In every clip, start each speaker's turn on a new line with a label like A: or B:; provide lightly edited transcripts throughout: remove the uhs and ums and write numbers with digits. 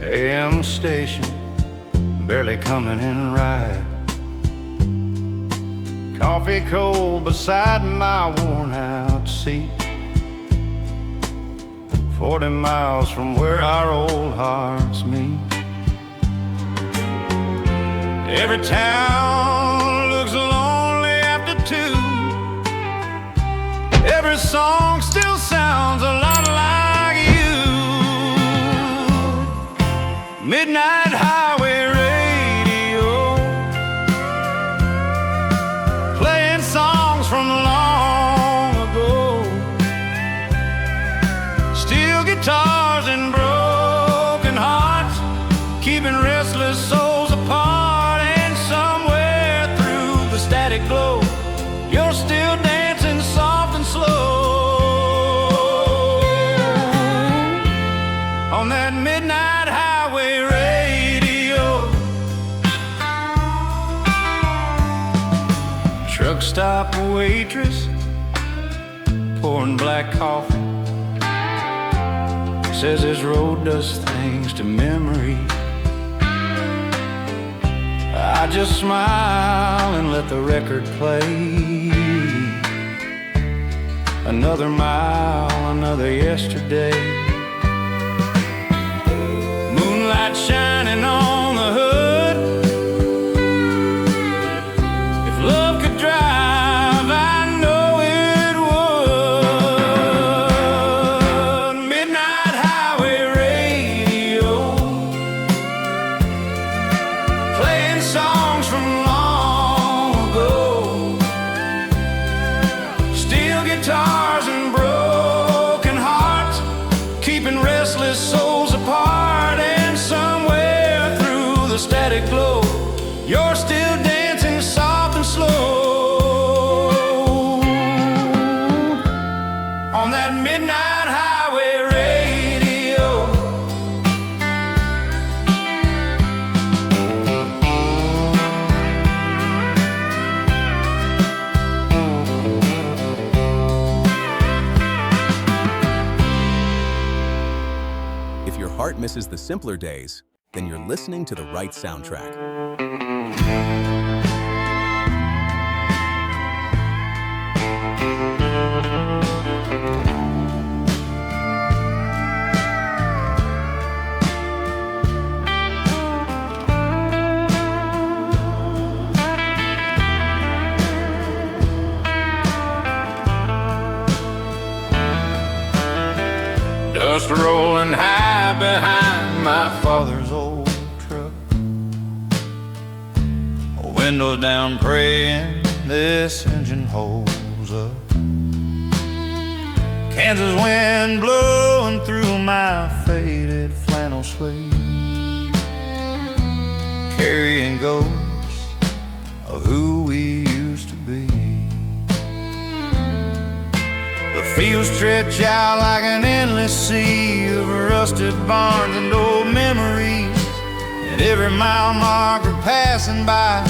A: AM station, barely coming in right. Coffee cold beside my worn out seat. 40 miles from where our old hearts meet. Every town looks lonely after 2. Every song still sounds a lot like you. Midnight highway radio, playing songs from long ago. Steel guitars and broken hearts, keeping restless souls apart. And somewhere through the static glow, you're still dancing soft and slow on that midnight highway radio. Truck stop waitress pouring black coffee says this road does things to memory. I just smile and let the record play. Another mile, another yesterday. Moonlight shining on the hood. If love could drive, I know it would. Midnight highway radio, playing songs from long ago. Steel guitars and broken hearts, keeping restless souls apart. And somewhere through the static glow, you're still dancing soft and slow on that midnight highway radio.
B: If your heart misses the simpler days, then you're listening to the right soundtrack.
A: Dust rolling high behind my father's old truck. Windows down praying this engine holds up. Kansas wind blowing through my faded flannel sleeve, carrying ghosts of who we used to be. The fields stretch out like an endless sea of rusted barns and old memories. At every mile marker passing by,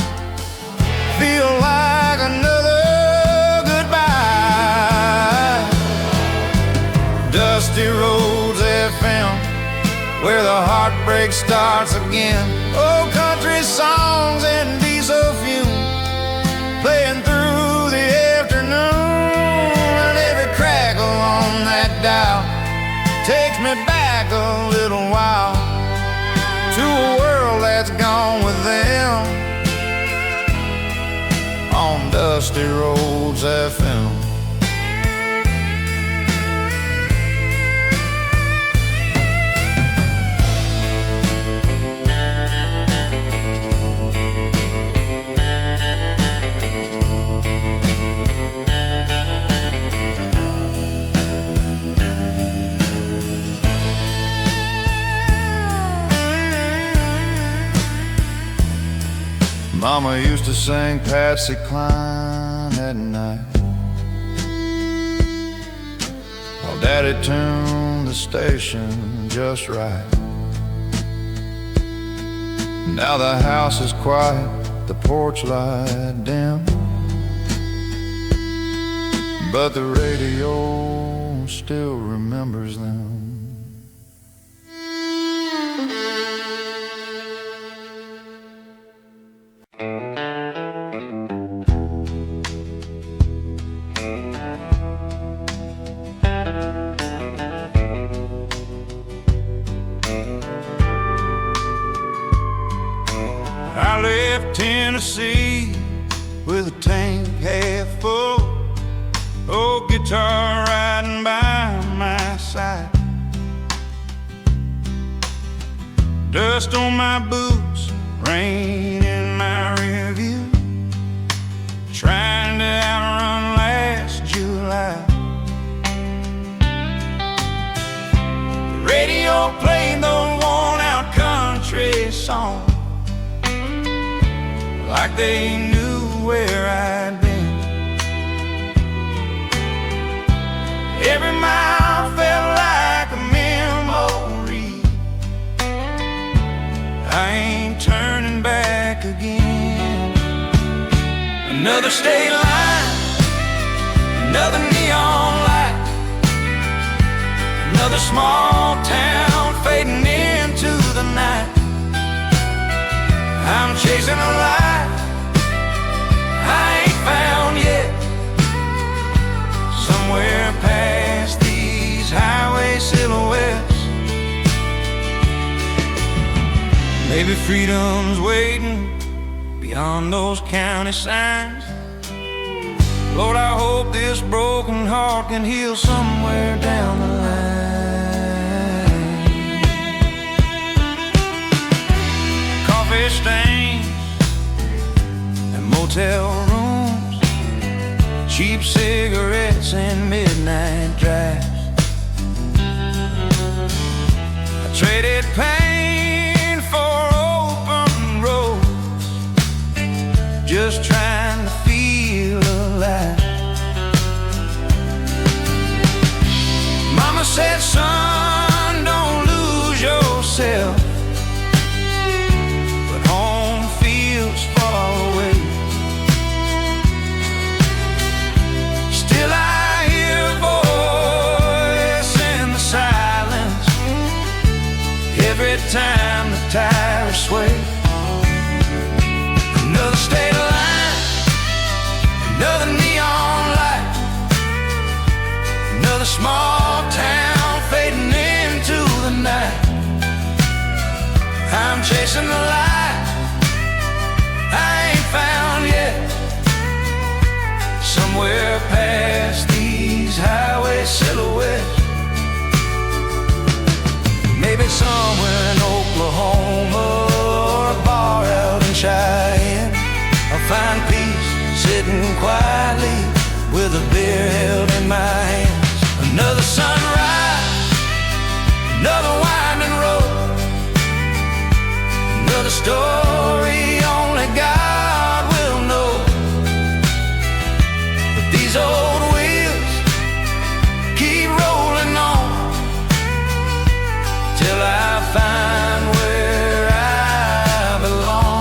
A: feel like another goodbye. Dusty Roads FM, where the heartbreak starts again. Old country songs and diesel fume, playing through the afternoon. And every crackle on that dial takes me back a little while to a world that's gone with them on Dusty Roads FM. Mama used to sing Patsy Cline at night, while Daddy tuned the station just right. Now the house is quiet, the porch light dim, but the radio still remembers them. I left Tennessee with a tank half full, old guitar riding by my side, dust on my boots, rain in my rearview, trying to outrun last July. The radio played the worn-out country song, like they knew where I'd been. Every mile felt like a memory. I ain't turning back again. Another state line, another neon light, another small town fading into the night. I'm chasing a light I ain't found yet, somewhere past these highway silhouettes. Maybe freedom's waiting beyond those county signs. Lord, I hope this broken heart can heal somewhere down the line. Coffee stains and motel rooms, cheap cigarettes and midnight drives. I traded pain for open roads, just trying to feel alive. Mama said, son, don't lose yourself, but home feels far away. Still I hear a voice in the silence every time the tires sway. Another state line, another neon light, another small town fading into the night. I'm chasing the light I ain't found yet, somewhere past these highway silhouettes. Maybe somewhere in Oklahoma or a bar out in Cheyenne, I'll find peace sitting quietly with a beer held in my hands. Another sunrise, another winding road, another story only God will know. But these old wheels keep rolling on till I find where I belong.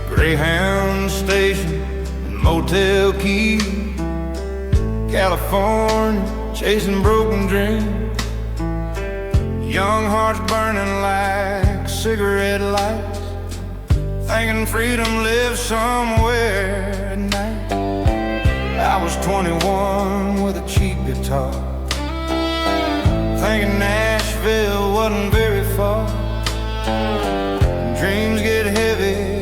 A: Greyhound station and motel key, California, chasing broken dreams. Young hearts burning like cigarette lights, thinking freedom lives somewhere at night. I was 21 with a cheap guitar, thinking Nashville wasn't very far. Dreams get heavy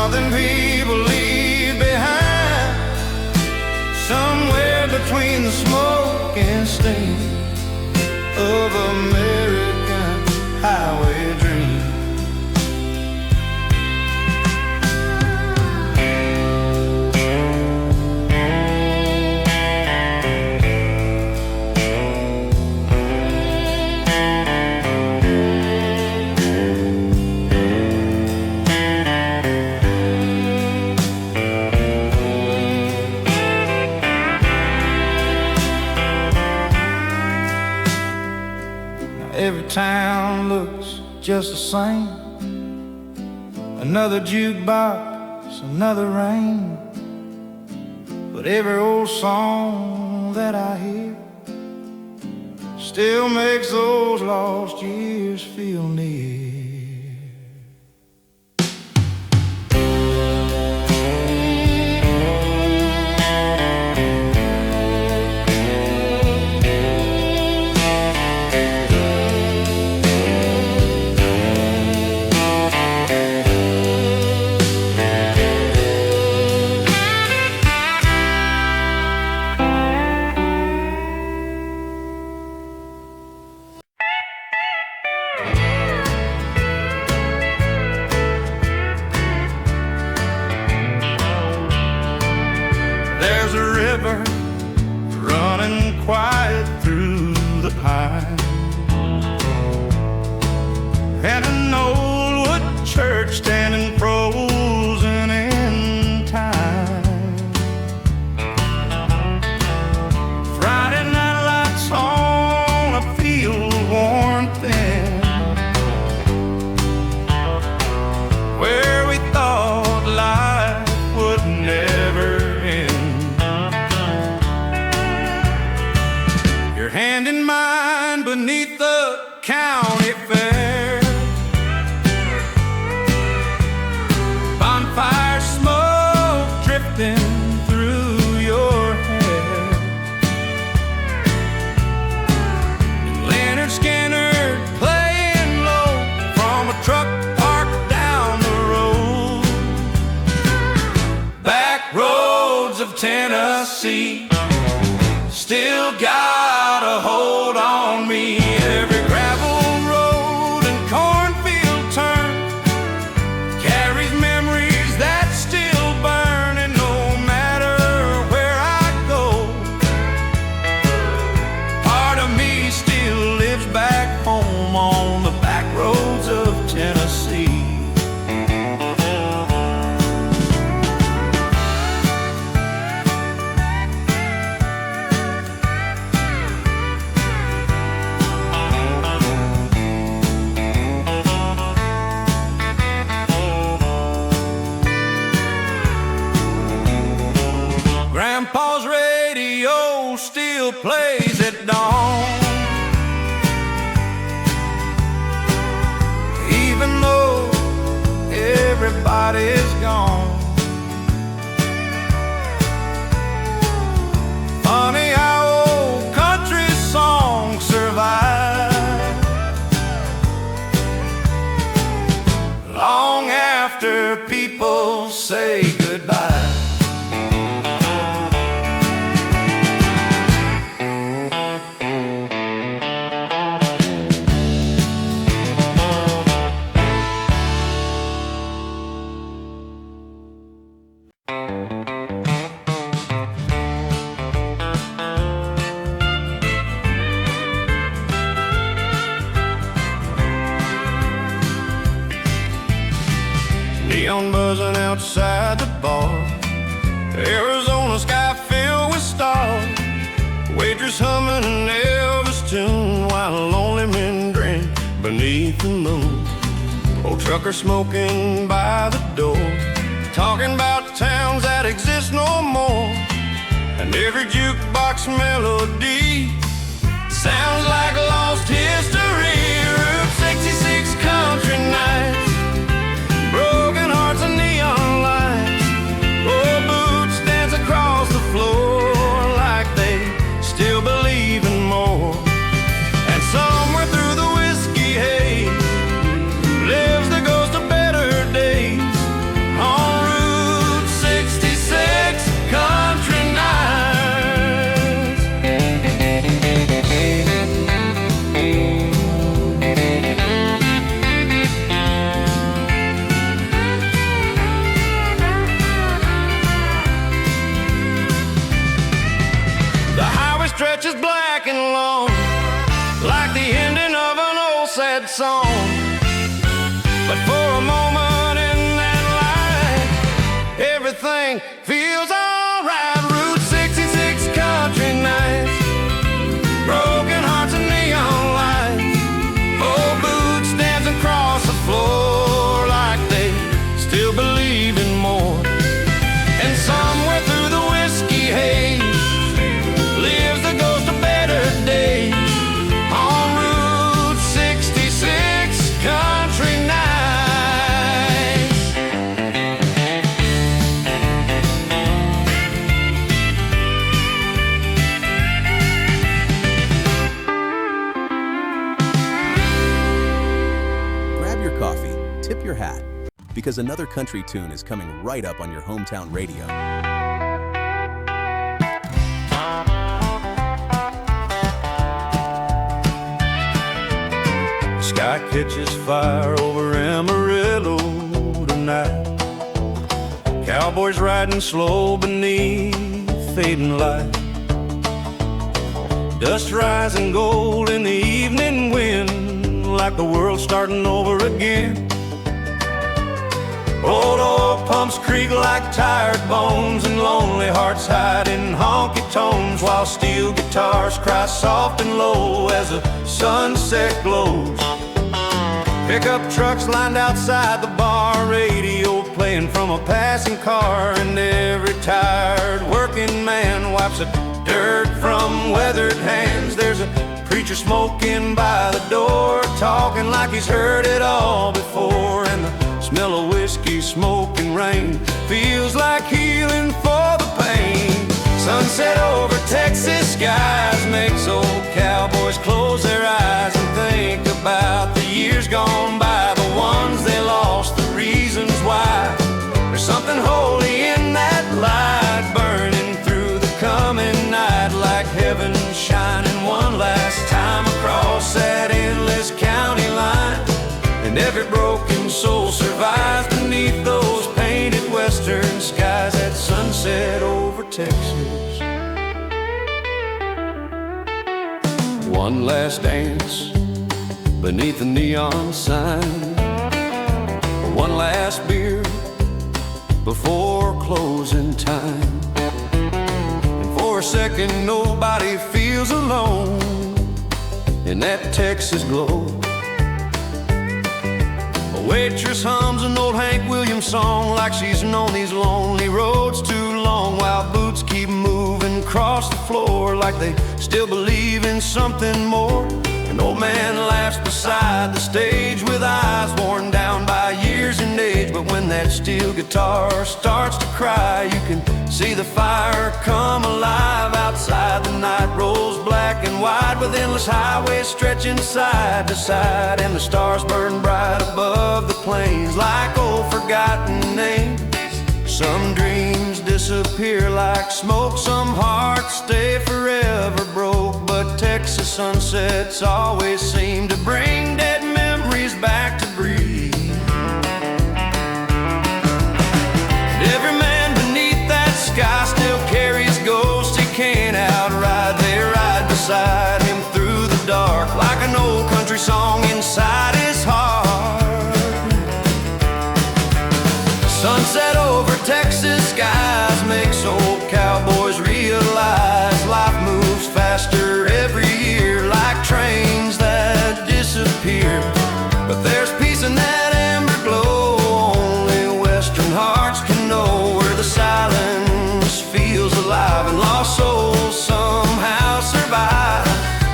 A: Something people leave behind, somewhere between the smoke and steam of American highway dream. Every town looks just the same. Another jukebox, another rain. But every old song that I hear still makes those lost years feel near. There's a river running quiet through the pine, and an old wood church standing frozen in time. Friday night lights on a field worn thin, where we thought life would never end. Your hand in mine beneath the county fair, bonfire smoke drifting through your hair, and Leonard Skinner playing low from a truck parked down the road. Back roads of Tennessee still got a hold on me. Every gravel road and cornfield turn carries memories that still burn, and no matter where I go, part of me still lives back home on the back roads of Tennessee. Grandpa's radio still plays at dawn, even though everybody's gone. Funny how old country songs survive long after people say goodbye. Neon buzzing outside the bar, Arizona sky filled with stars, waitress humming an Elvis tune while lonely men drink beneath the moon. Old trucker smoking by the door, talking about towns that exist no more, and every jukebox melody sounds like lost history. Route 66 country nights, broken hearts and neon lights. Old boots dance across the floor like they still believe in more. And somewhere through the whiskey haze lives the ghost of better days on song. But for a moment in that light, everything feels alright. Route 66 country nights, broken hearts and neon lights, old boots dancing across the floor like they still believe in more. And somewhere through the whiskey haze lives the ghost of better days on Route 66 country nights.
B: Grab your coffee, tip your hat, because another country tune is coming right up on your hometown radio.
A: Sky catches fire over Amarillo tonight. Cowboys riding slow beneath fading light. Dust rising gold in the evening wind, like the world's starting over again. Old oil pumps creak like tired bones, and lonely hearts hide in honky tonks, while steel guitars cry soft and low as the sunset glows. Pickup trucks lined outside the bar, radio playing from a passing car, and every tired working man wipes the dirt from weathered hands. There's a preacher smoking by the door, talking like he's heard it all before, and the smell of whiskey, smoke, and rain feels like healing for the pain. Sunset over Texas skies makes old cowboys close their eyes and think about the years gone by, the ones they lost, the reasons why. There's something holy in that light burning through the coming night, like heaven shining one last time across that endless county line. And every broken soul survives beneath those painted western skies at sunset over Texas. One last dance beneath the neon sign, one last beer before closing time. And for a second nobody feels alone in that Texas glow. A waitress hums an old Hank Williams song like she's known these lonely roads too long, while boots keep moving across the floor like they still believe in something more. An old man laughs beside the stage with eyes worn down by years and age, but when that steel guitar starts to cry, you can see the fire come alive. Outside the night rolls black and white, with endless highways stretching side to side, and the stars burn bright above the plains like old forgotten names. Some dreams disappear like smoke, some hearts stay forever broke, but Texas sunsets always seem to bring dead memories back to breathe. And every man beneath that sky still carries ghosts he can't outride. They ride beside him through the dark like an old country song inside his heart. Sunset over Texas skies makes old cowboys realize life moves faster every year, like trains that disappear. But there's peace in that amber glow only western hearts can know, where the silence feels alive and lost souls somehow survive.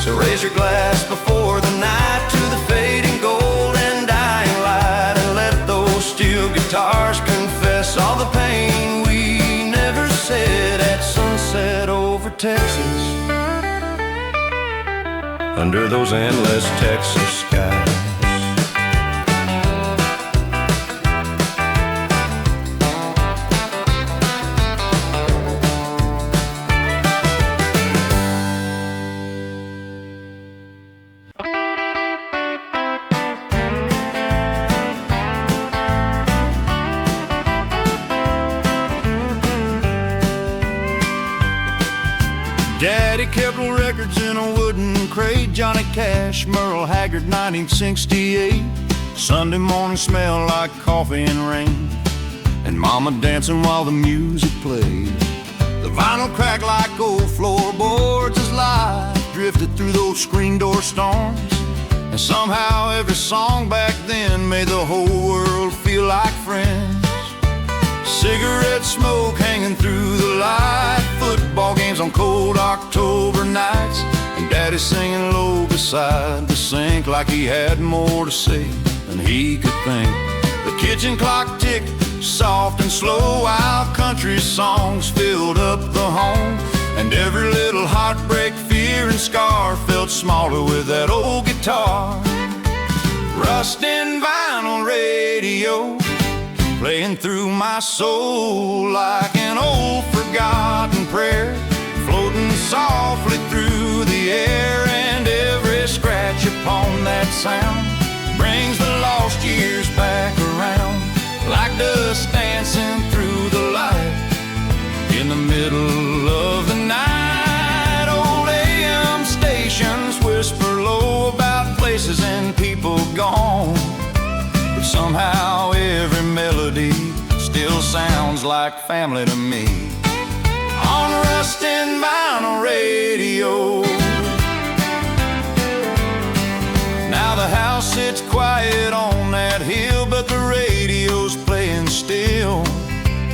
A: So raise your glass before the night to the fading gold and dying light, and let those steel guitars confess all the pain we never said at sunset over Texas, under those endless Texas skies. Daddy kept records in a wooden Crate, Johnny Cash, Merle Haggard, 1968. Sunday morning smell like coffee and rain, and Mama dancing while the music played. The vinyl cracked like old floorboards as life drifted through those screen door storms. And somehow every song back then made the whole world feel like friends. Cigarette smoke hanging through the light, football games on cold October nights, and Daddy singing low beside the sink like he had more to say than he could think. The kitchen clock ticked soft and slow while country songs filled up the home, and every little heartbreak, fear, and scar felt smaller with that old guitar. Rusting vinyl radio playing through my soul like an old forgotten prayer, floating softly through the air, and every scratch upon that sound brings the lost years back around, like dust dancing through the light in the middle of the night. Old AM stations whisper low about places and people gone, but somehow every melody still sounds like family to me. On rusting vinyl radio, now the house sits quiet on that hill, but the radio's playing still,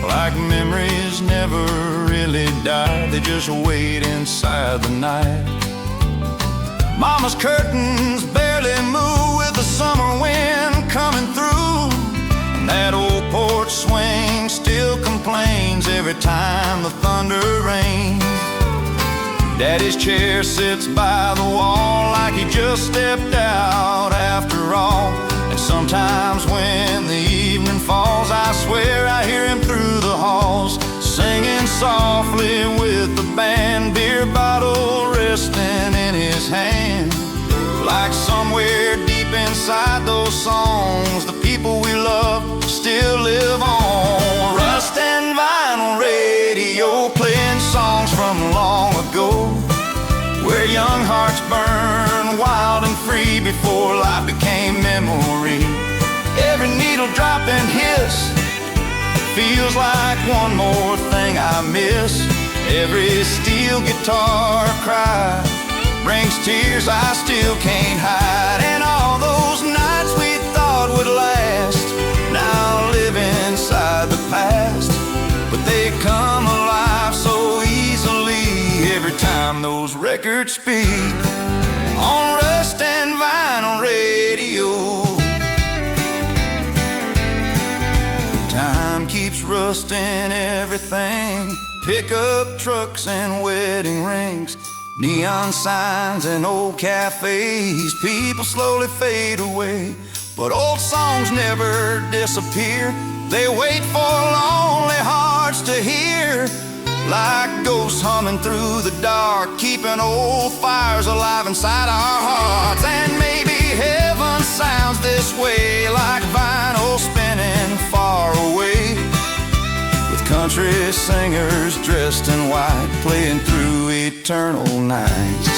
A: like memories never really die, they just wait inside the night. Mama's curtains barely move with the summer wind coming through, and that old porch swing still complains every time the thunder rains. Daddy's chair sits by the wall like he just stepped out after all, and sometimes when the evening falls I swear I hear him through the halls, singing softly with the band, beer bottle resting in his hand. Like somewhere deep inside those songs, the people we love still live on. Rust and vinyl radio playing songs from long ago, where young hearts burn wild and free before life became memory. Every needle drop and hiss feels like one more thing I miss. Every steel guitar cry brings tears I still can't hide, and all those nights we thought would last now live inside the past, but they come alive so easily every time those records speak. On Rust and Vinyl Radio, time keeps rusting everything, pickup trucks and wedding rings, neon signs and old cafes. People slowly fade away, but old songs never disappear. They wait for lonely hearts to hear, like ghosts humming through the dark, keeping old fires alive inside our hearts. And maybe heaven sounds this way, like vinyl spinning far away, with country singers dressed in white playing through eternal nights.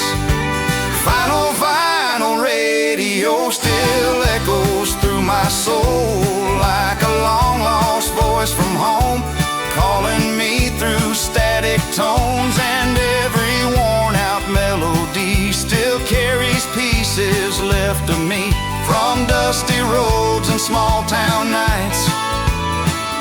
A: Vinyl, vinyl radio still echoes through my soul, like a long lost voice from home, calling me through static tones. And every worn out melody still carries pieces left of me from dusty roads and small town nights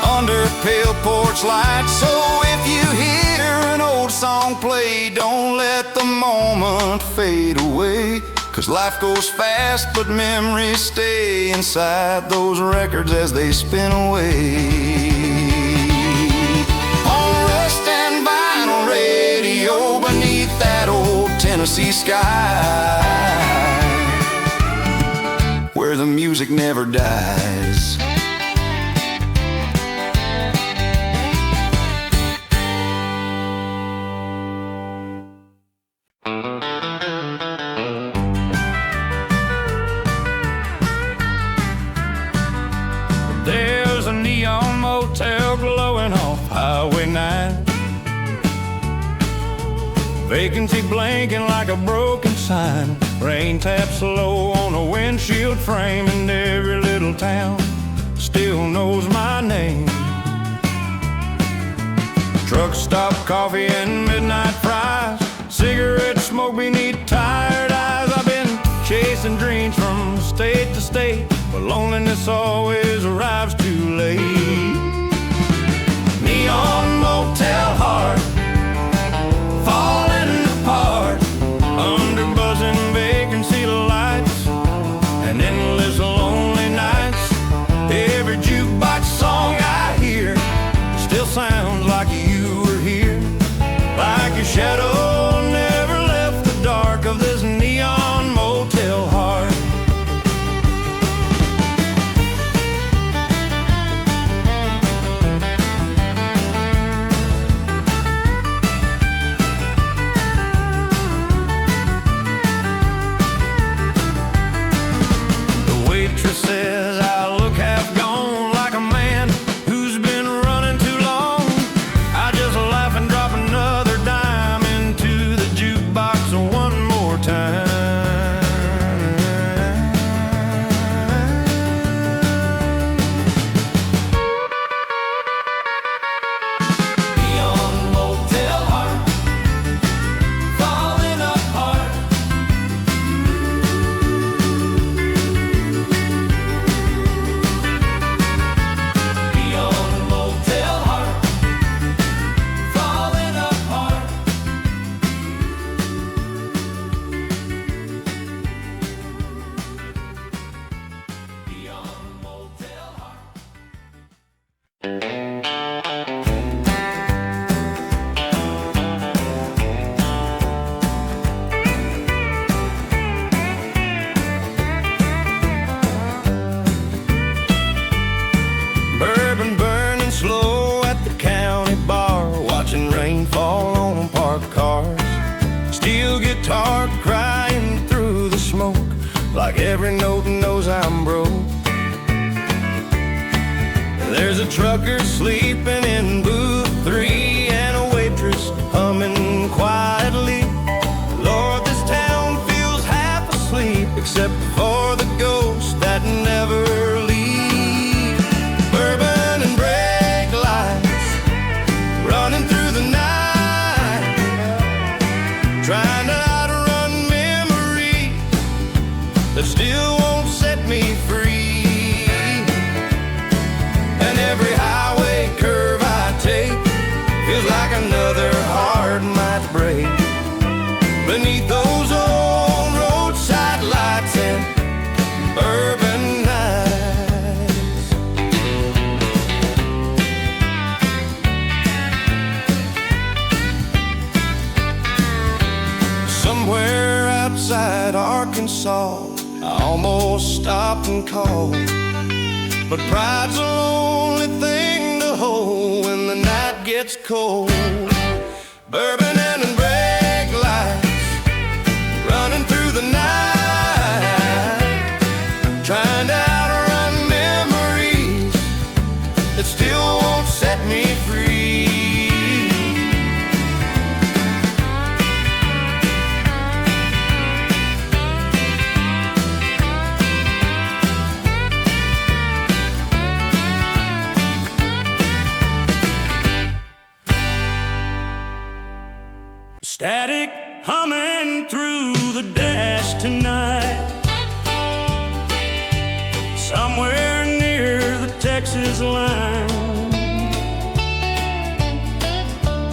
A: under pale porch lights. So if you hear an old song play, don't let the moment fade away, 'cause life goes fast but memories stay inside those records as they spin away. On Rust and Vinyl Radio, beneath that old Tennessee sky, where the music never dies. There's a neon motel glowing off Highway 9, vacancy blinking like a broken sign, rain taps low on a windshield frame, and every little town still knows my name. Truck stop coffee and midnight fries, cigarette smoke beneath tired eyes. I've been chasing dreams from state to state, but loneliness always arrives too late. Neon motel heart, falling apart under buzzing vacancy lights and endless lonely nights. Every jukebox song I hear still sounds like you were here, like your shadow never left the dark of this neon motel heart. Says I look half gone, like a man who's been running too long. I just laugh and drop another dime into the jukebox one more time. Neon motel heart, falling apart. Bourbon burning slow at the county bar, watching rain fall on parked cars. Steel guitar crying through the smoke, like every note knows I'm broke. There's a trucker sleeping in booth 3 and a waitress humming quietly. Lord, this town feels half asleep except for the ghosts that never leave. Bourbon and brake lights running through the night, trying to outrun memories that still won't set me free. And every highway curve I take feels like another heart might break beneath those old roadside lights and bourbon nights. Somewhere outside Arkansas, I almost stopped and called, but pride's the only thing to hold when the night gets cold. Bourbon and brake lights running through the night, trying to outrun memories that still won't set me free. Static humming through the dash tonight, somewhere near the Texas line.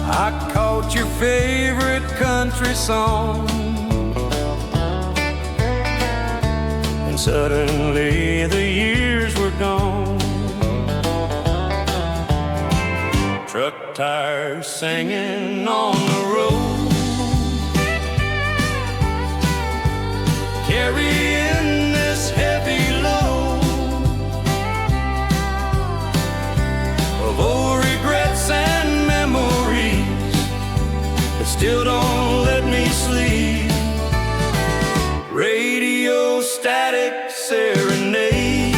A: I caught your favorite country song, and suddenly the years were gone. Truck tires singing on the road, carrying this heavy load of old regrets and memories that still don't let me sleep. Radio static serenade,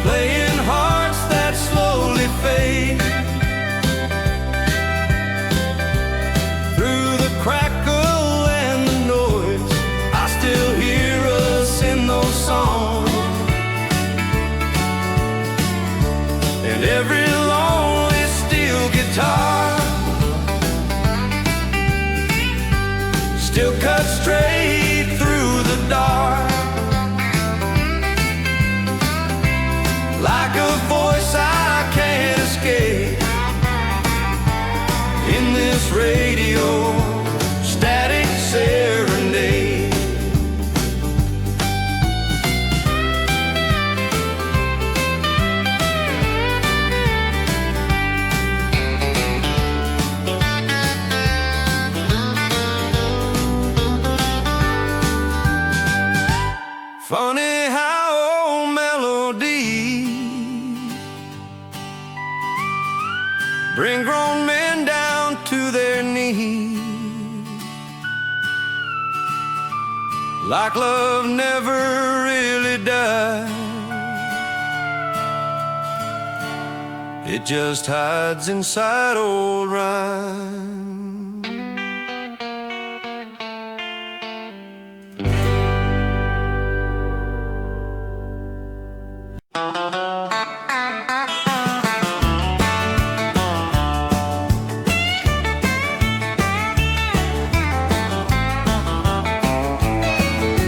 A: playing hearts that slowly fade through the and every lonely steel guitar still cuts straight through the dark, like a voice I can't escape in this radio static serenade. Funny how old melodies bring grown men down to their knees, like love never really died. It just hides inside old rhymes.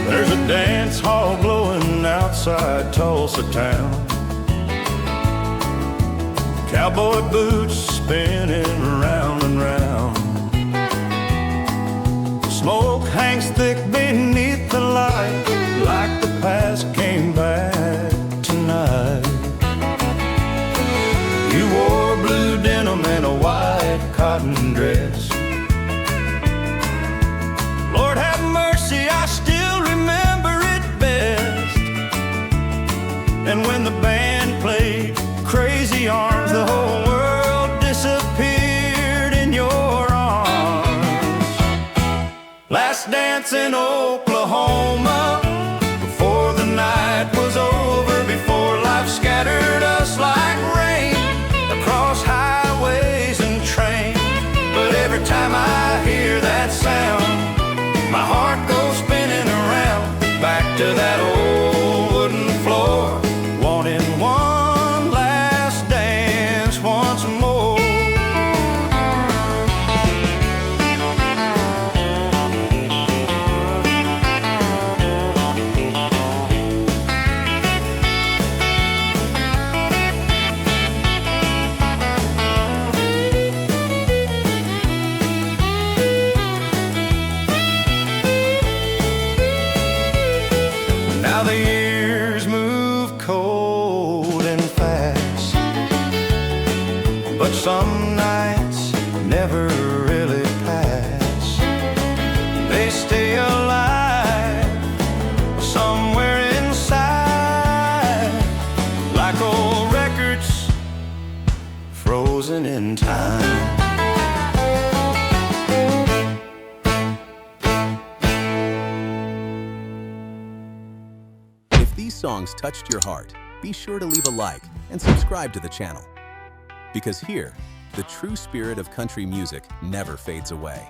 A: There's a dance hall glowing outside Tulsa town, cowboy boots spinning round and round, smoke hangs thick beneath the light, like the past came back tonight. You wore blue denim and a white cotton dress. Lord have mercy, I still remember it best. And when the band played Crazy Arms, the whole world disappeared in your arms. Last dance in Oklahoma, before the night was over, before life scattered us like rain across highways and trains. But every time I hear that sound, my heart goes spinning around, back to that old wooden floor, wanting one last dance once more. Now the years move cold and fast, but some nights never really pass. They stay alive somewhere inside, like old records frozen in time.
B: If these songs touched your heart, be sure to leave a like and subscribe to the channel. Because here, the true spirit of country music never fades away.